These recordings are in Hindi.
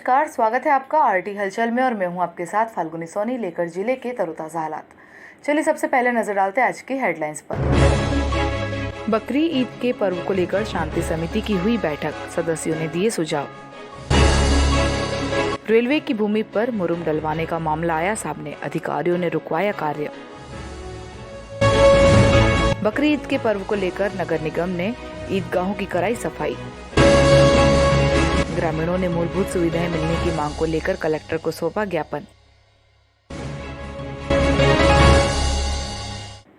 नमस्कार, स्वागत है आपका आरटी हलचल में और मैं हूं आपके साथ फाल्गुनी सोनी लेकर जिले के तरोताज़ा हालात। चलिए सबसे पहले नजर डालते हैं आज की हेडलाइंस पर। बकरी ईद के पर्व को लेकर शांति समिति की हुई बैठक, सदस्यों ने दिए सुझाव। रेलवे की भूमि पर मुरुम डलवाने का मामला आया सामने, अधिकारियों ने रुकवाया कार्य। बकरी ईद के पर्व को लेकर नगर निगम ने ईदगाहों की कराई सफाई। ग्रामीणों ने मूलभूत सुविधाएं मिलने की मांग को लेकर कलेक्टर को सौंपा ज्ञापन।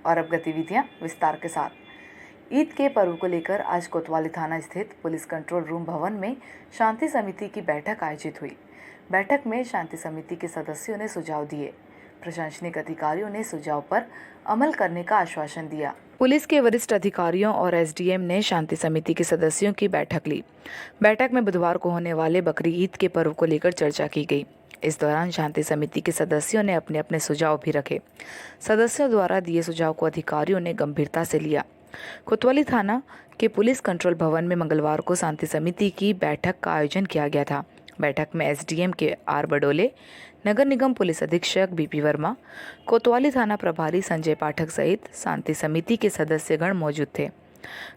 और अब गतिविधियां विस्तार के साथ। ईद के पर्व को लेकर आज कोतवाली थाना स्थित पुलिस कंट्रोल रूम भवन में शांति समिति की बैठक आयोजित हुई। बैठक में शांति समिति के सदस्यों ने सुझाव दिए। प्रशासनिक अधिकारियों ने सुझाव पर अमल करने का आश्वासन दिया। पुलिस के वरिष्ठ अधिकारियों और एसडीएम ने शांति समिति के सदस्यों की बैठक ली। बैठक में बुधवार को होने वाले बकरी ईद के पर्व को लेकर चर्चा की गई। इस दौरान शांति समिति के सदस्यों ने अपने अपने सुझाव भी रखे। सदस्यों द्वारा दिए सुझाव को अधिकारियों ने गंभीरता से लिया। कोतवाली थाना के पुलिस कंट्रोल भवन में मंगलवार को शांति समिति की बैठक का आयोजन किया गया था। बैठक में एसडीएम के आर बडोले, नगर निगम पुलिस अधीक्षक बीपी वर्मा, कोतवाली थाना प्रभारी संजय पाठक सहित शांति समिति के सदस्यगण मौजूद थे।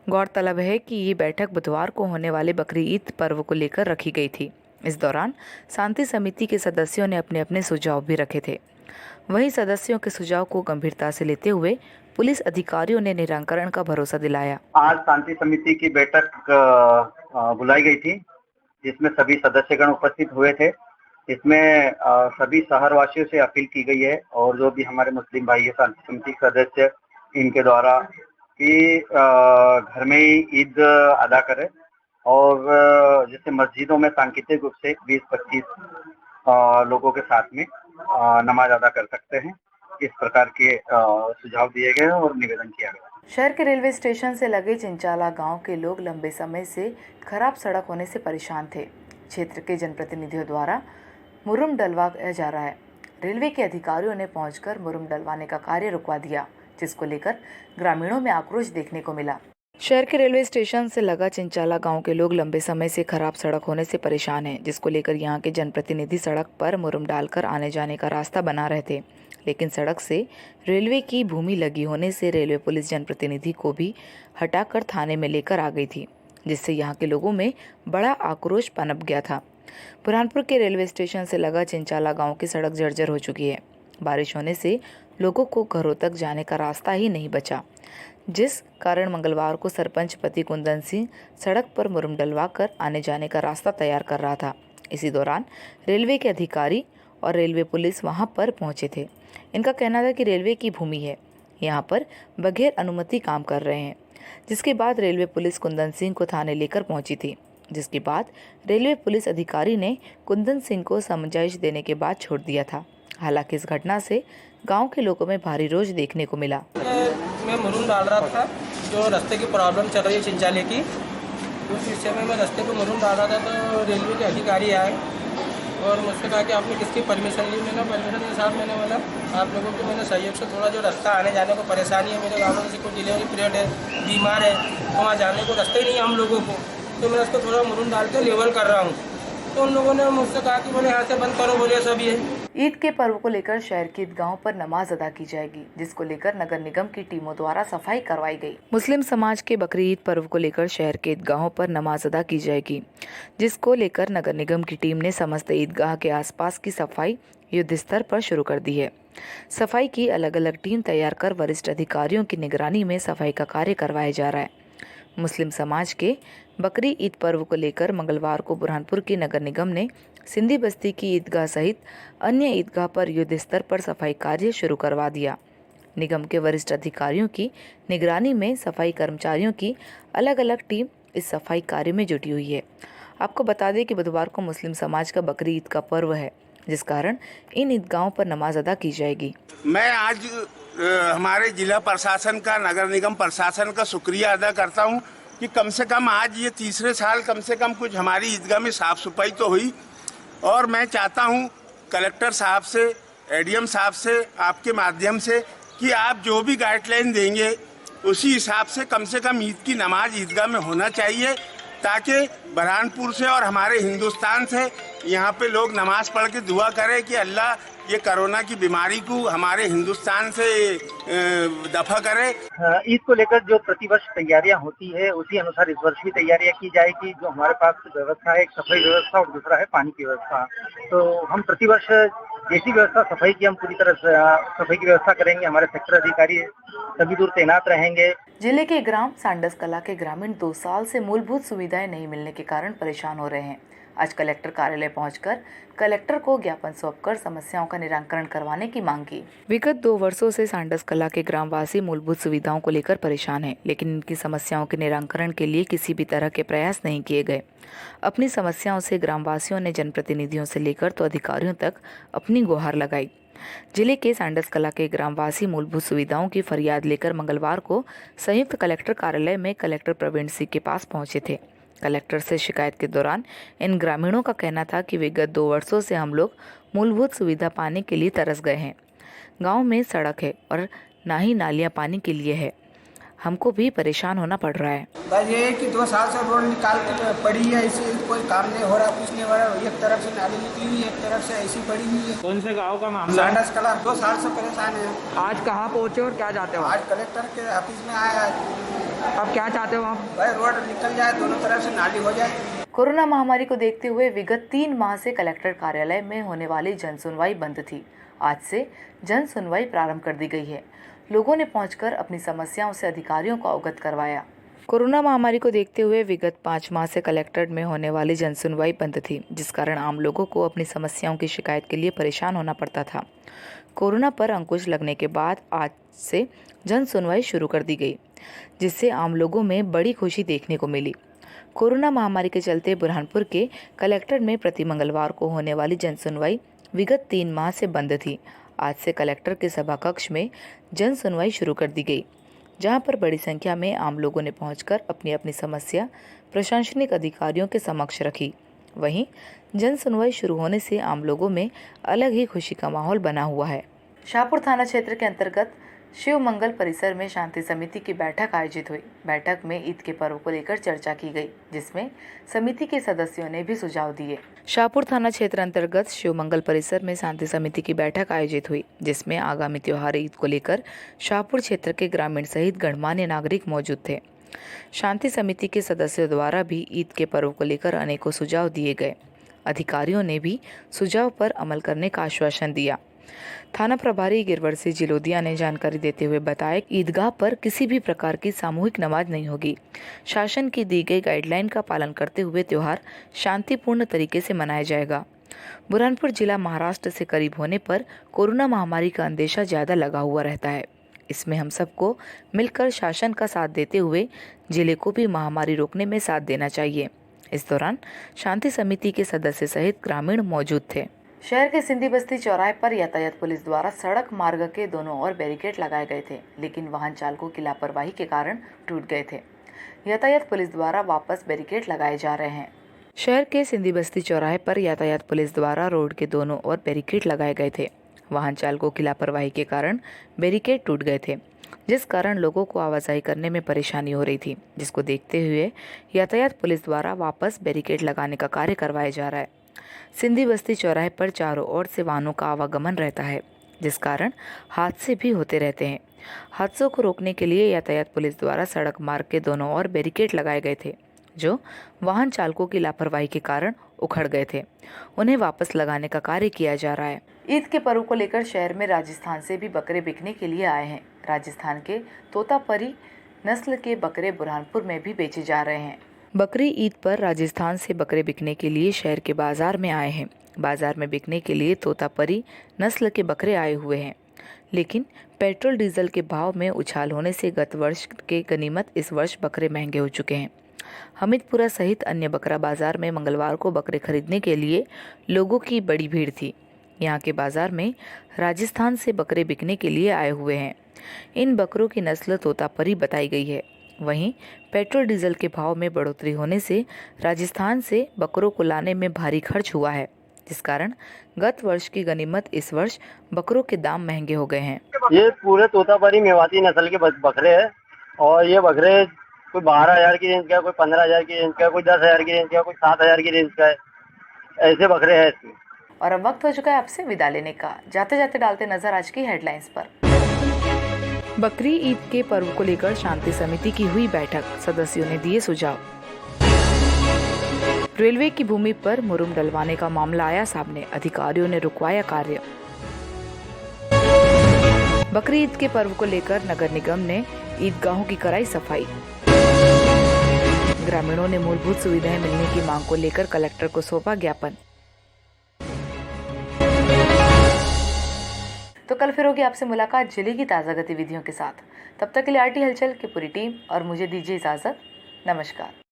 गौरतलब है कि ये बैठक बुधवार को होने वाले बकरी ईद पर्व को लेकर रखी गई थी। इस दौरान शांति समिति के सदस्यों ने अपने अपने सुझाव भी रखे थे। वहीं सदस्यों के सुझाव को गंभीरता से लेते हुए पुलिस अधिकारियों ने निराकरण का भरोसा दिलाया। आज शांति समिति की बैठक बुलाई गई थी, जिसमें सभी सदस्यगण उपस्थित हुए थे। इसमें सभी शहरवासियों से अपील की गई है और जो भी हमारे मुस्लिम भाई है शांति समिति सदस्य, इनके द्वारा कि घर में ही ईद अदा करें और जैसे मस्जिदों में सांकेतिक रूप से 20-25 लोगों के साथ में नमाज अदा कर सकते हैं। इस प्रकार के सुझाव दिए गए और निवेदन किया गया। शहर के रेलवे स्टेशन से लगे चिंचाला गांव के लोग लंबे समय से खराब सड़क होने से परेशान थे। क्षेत्र के जनप्रतिनिधियों द्वारा मुरुम डलवाया जा रहा है। रेलवे के अधिकारियों ने पहुंचकर मुरुम डलवाने का कार्य रुकवा दिया, जिसको लेकर ग्रामीणों में आक्रोश देखने को मिला। शहर के रेलवे स्टेशन से लगा चिंचाला गांव के लोग लंबे समय से खराब सड़क होने से परेशान हैं, जिसको लेकर यहां के जनप्रतिनिधि सड़क पर मुरुम डालकर आने जाने का रास्ता बना रहे थे। लेकिन सड़क से रेलवे की भूमि लगी होने से रेलवे पुलिस जनप्रतिनिधि को भी हटाकर थाने में लेकर आ गई थी, जिससे यहाँ के लोगों में बड़ा आक्रोश पनप गया था। बुरहानपुर के रेलवे स्टेशन से लगा चिंचाला गांव की सड़क जर्जर हो चुकी है। बारिश होने से लोगों को घरों तक जाने का रास्ता ही नहीं बचा, जिस कारण मंगलवार को सरपंच पति कुंदन सिंह सड़क पर मुरुम डलवाकर आने जाने का रास्ता तैयार कर रहा था। इसी दौरान रेलवे के अधिकारी और रेलवे पुलिस वहां पर पहुंचे थे। इनका कहना था कि रेलवे की भूमि है, यहाँ पर बगैर अनुमति काम कर रहे हैं। जिसके बाद रेलवे पुलिस कुंदन सिंह को थाने लेकर पहुंची थी, जिसके बाद रेलवे पुलिस अधिकारी ने कुंदन सिंह को समझाइश देने के बाद छोड़ दिया था। हालांकि इस घटना से गांव के लोगों में भारी रोष देखने को मिला। मैं मुरुम डाल रहा था, जो रास्ते की प्रॉब्लम चल रही है चिंचाले की, उस विषय में मैं रास्ते पे मुरुम डाल रहा था तो रेलवे के अधिकारी आए और मुझसे कहा कि आपने किसकी परमिशन ली। मैंने परमिशन के साथ मैंने बोला आप लोगों को मैंने सहयोग से थोड़ा जो रास्ता आने जाने को परेशानी है, मेरे गाँव में किसी को डिलीवरी पीरियड है, बीमार है, तो वहाँ जाने को रास्ते ही नहीं है हम लोगों को, तो मैं उसको थोड़ा मुरुम डाल के लेवल कर रहा हूँ। तो उन लोगों ने मुझसे कहा कि बोले यहाँ से बंद करो, बोले सब ये। ईद के पर्व को लेकर शहर के ईदगाहों पर नमाज अदा की जाएगी, जिसको लेकर नगर निगम की टीमों द्वारा सफाई करवाई गई। मुस्लिम समाज के बकरी ईद पर्व को लेकर शहर के ईदगाहों पर नमाज अदा की जाएगी, जिसको लेकर नगर निगम की टीम ने समस्त ईदगाह के आसपास की सफाई युद्ध स्तर पर शुरू कर दी है। सफाई की अलग अलग टीम तैयार कर वरिष्ठ अधिकारियों की निगरानी में सफाई का कार्य करवाया जा रहा है। मुस्लिम समाज के बकरी ईद पर्व को लेकर मंगलवार को बुरहानपुर की नगर निगम ने सिंधी बस्ती की ईदगाह सहित अन्य ईदगाह पर युद्ध स्तर पर सफाई कार्य शुरू करवा दिया। निगम के वरिष्ठ अधिकारियों की निगरानी में सफाई कर्मचारियों की अलग अलग टीम इस सफाई कार्य में जुटी हुई है। आपको बता दें कि बुधवार को मुस्लिम समाज का बकरी ईद का पर्व है, जिस कारण इन ईदगाहों पर नमाज अदा की जाएगी। मैं आज हमारे जिला प्रशासन का, नगर निगम प्रशासन का शुक्रिया अदा करता हूं कि कम से कम आज ये तीसरे साल कम से कम कुछ हमारी ईदगाह में साफ सफाई तो हुई। और मैं चाहता हूं कलेक्टर साहब से, एडीएम साहब से, आपके माध्यम से कि आप जो भी गाइडलाइन देंगे उसी हिसाब से कम ईद की नमाज ईदगाह में होना चाहिए, ताकि बुरहानपुर से और हमारे हिंदुस्तान से यहाँ पे लोग नमाज पढ़ के दुआ करें कि अल्लाह ये कोरोना की बीमारी को हमारे हिंदुस्तान से दफा करे। ईद को लेकर जो प्रतिवर्ष तैयारियां होती है उसी अनुसार इस वर्ष भी तैयारियां की जाएगी। जो हमारे पास व्यवस्था है, एक सफाई व्यवस्था और दूसरा है पानी की व्यवस्था। तो हम प्रतिवर्ष जैसी व्यवस्था सफाई की, हम पूरी तरह से सफाई की व्यवस्था करेंगे। हमारे सेक्टर अधिकारी सभी दूर तैनात रहेंगे। जिले के ग्राम सांडस कला के ग्रामीण 2 साल से मूलभूत सुविधाएं नहीं मिलने के कारण परेशान हो रहे हैं। आज कलेक्टर कार्यालय पहुंचकर कलेक्टर को ज्ञापन सौंपकर समस्याओं का निराकरण करवाने की मांग की। विगत 2 वर्षों से सांडस कला के ग्रामवासी मूलभूत सुविधाओं को लेकर परेशान हैं, लेकिन इनकी समस्याओं के निराकरण के लिए किसी भी तरह के प्रयास नहीं किए गए। अपनी समस्याओं से ग्रामवासियों ने जनप्रतिनिधियों से लेकर तो अधिकारियों तक अपनी गुहार लगाई। जिले के सांडस कला के ग्रामवासी मूलभूत सुविधाओं की फरियाद लेकर मंगलवार को संयुक्त कलेक्टर कार्यालय में कलेक्टर प्रवीण सिंह के पास पहुंचे थे। कलेक्टर से शिकायत के दौरान इन ग्रामीणों का कहना था कि विगत 2 वर्षों से हम लोग मूलभूत सुविधा पाने के लिए तरस गए हैं। गांव में सड़क है और ना ही नालियां पानी के लिए है। हमको भी परेशान होना पड़ रहा है। बस ये है कि 2 साल से रोड निकाल के पड़ी है, इसे कोई काम नहीं हो रहा, कुछ नहीं हो रहा। एक तरफ से नाली निकली हुई है, एक तरफ से ऐसी पड़ी हुई है। कौन से गांव का मामला है? सांडस कला 2 साल से परेशान है। आज कहाँ पहुँचे और क्या चाहते हो? आज कलेक्टर के ऑफिस में आया। अब क्या चाहते हो आप? भाई रोड निकल जाए, दोनों तरफ से नाली हो जाए। कोरोना महामारी को देखते हुए विगत 3 माह से कलेक्टर कार्यालय में होने वाली जन सुनवाई बंद थी। आज से जन सुनवाई प्रारंभ कर दी गई है। लोगों ने पहुंचकर अपनी समस्याओं से अधिकारियों को अवगत करवाया। कोरोना महामारी को देखते हुए विगत 5 माह से कलेक्ट्रेट में होने वाली जन सुनवाई बंद थी, जिस कारण आम लोगों को अपनी समस्याओं की शिकायत के लिए परेशान होना पड़ता था। कोरोना पर अंकुश लगने के बाद आज से जन सुनवाई शुरू कर दी गई, जिससे आम लोगों में बड़ी खुशी देखने को मिली। कोरोना महामारी के चलते बुरहानपुर के कलेक्ट्रेट में प्रति मंगलवार को होने वाली जन सुनवाई विगत 3 माह से बंद थी। आज से कलेक्टर के सभा कक्ष में जन सुनवाई शुरू कर दी गई, जहां पर बड़ी संख्या में आम लोगों ने पहुंचकर अपनी अपनी समस्या प्रशासनिक अधिकारियों के समक्ष रखी। वहीं जन सुनवाई शुरू होने से आम लोगों में अलग ही खुशी का माहौल बना हुआ है। शाहपुर थाना क्षेत्र के अंतर्गत शिव मंगल परिसर में शांति समिति की बैठक आयोजित हुई। बैठक में ईद के पर्व को लेकर चर्चा की गई, जिसमें समिति के सदस्यों ने भी सुझाव दिए। शाहपुर थाना क्षेत्र अंतर्गत शिव मंगल परिसर में शांति समिति की बैठक आयोजित हुई, जिसमें आगामी त्योहार ईद को लेकर शाहपुर क्षेत्र के ग्रामीण सहित गणमान्य नागरिक मौजूद थे। शांति समिति के सदस्यों द्वारा भी ईद के पर्व को लेकर अनेकों सुझाव दिए गए। अधिकारियों ने भी सुझाव पर अमल करने का आश्वासन दिया। थाना प्रभारी गिरवर सिंह जिलोदिया ने जानकारी देते हुए बताया कि ईदगाह पर किसी भी प्रकार की सामूहिक नमाज नहीं होगी। शासन की दी गई गाइडलाइन का पालन करते हुए त्योहार शांतिपूर्ण तरीके से मनाया जाएगा। बुरहानपुर जिला महाराष्ट्र से करीब होने पर कोरोना महामारी का अंदेशा ज्यादा लगा हुआ रहता है। इसमें हम सबको मिलकर शासन का साथ देते हुए जिले को भी महामारी रोकने में साथ देना चाहिए। इस दौरान शांति समिति के सदस्य सहित ग्रामीण मौजूद थे। शहर के सिंधी बस्ती चौराहे पर यातायात पुलिस द्वारा सड़क मार्ग के दोनों ओर बैरिकेड लगाए गए थे, लेकिन वाहन चालकों की लापरवाही के कारण टूट गए थे। यातायात पुलिस द्वारा वापस बैरिकेड लगाए जा रहे हैं। शहर के सिंधी बस्ती चौराहे पर यातायात पुलिस द्वारा रोड के दोनों ओर बैरिकेड लगाए गए थे। वाहन चालकों की लापरवाही के कारण बैरिकेड टूट गए थे, जिस कारण लोगों को आवाजाही करने में परेशानी हो रही थी, जिसको देखते हुए यातायात पुलिस द्वारा वापस बैरिकेड लगाने का कार्य करवाया जा रहा है। सिंधी बस्ती चौराहे पर चारों ओर से वाहनों का आवागमन रहता है, जिस कारण हादसे भी होते रहते हैं। हादसों को रोकने के लिए यातायात पुलिस द्वारा सड़क मार्ग के दोनों ओर बैरिकेड लगाए गए थे, जो वाहन चालकों की लापरवाही के कारण उखड़ गए थे। उन्हें वापस लगाने का कार्य किया जा रहा है। ईद के पर्व को लेकर शहर में राजस्थान से भी बकरे बिकने के लिए आए हैं। राजस्थान के तोतापरी नस्ल के बकरे बुरहानपुर में भी बेचे जा रहे हैं। बकरी ईद पर राजस्थान से बकरे बिकने के लिए शहर के बाजार में आए हैं। बाजार में बिकने के लिए तोतापरी नस्ल के बकरे आए हुए हैं, लेकिन पेट्रोल डीजल के भाव में उछाल होने से गत वर्ष के गनीमत इस वर्ष बकरे महंगे हो चुके हैं। हमीदपुरा सहित अन्य बकरा बाजार में मंगलवार को बकरे खरीदने के लिए लोगों की बड़ी भीड़ थी। यहाँ के बाजार में राजस्थान से बकरे बिकने के लिए आए हुए हैं। इन बकरों की नस्ल तोतापरी बताई गई है। वहीं पेट्रोल डीजल के भाव में बढ़ोतरी होने से राजस्थान से बकरों को लाने में भारी खर्च हुआ है, जिस कारण गत वर्ष की गनीमत इस वर्ष बकरों के दाम महंगे हो गए हैं। ये पूरे तोतापरी मेवाती नस्ल के बकरे हैं और ये बकरे कोई 12,000 की रेंज का, कोई 15,000 की रेंज का, कोई 10,000 की रेंज का, कोई 7,000 की रेंज का है। ऐसे बकरे हैं इसमें। और अब वक्त हो चुका है आपसे विदा लेने का। जाते जाते डालते नजर आज की हेडलाइंस पर। बकरी ईद के पर्व को लेकर शांति समिति की हुई बैठक, सदस्यों ने दिए सुझाव। रेलवे की भूमि पर मुरुम डलवाने का मामला आया सामने, अधिकारियों ने रुकवाया कार्य। बकरी ईद के पर्व को लेकर नगर निगम ने ईदगाहों की कराई सफाई। ग्रामीणों ने मूलभूत सुविधाएं मिलने की मांग को लेकर कलेक्टर को सौंपा ज्ञापन। तो कल फिर होगी आपसे मुलाकात जिले की ताज़ा गतिविधियों के साथ। तब तक के लिए आरटी हलचल की पूरी टीम और मुझे दीजिए इजाजत। नमस्कार।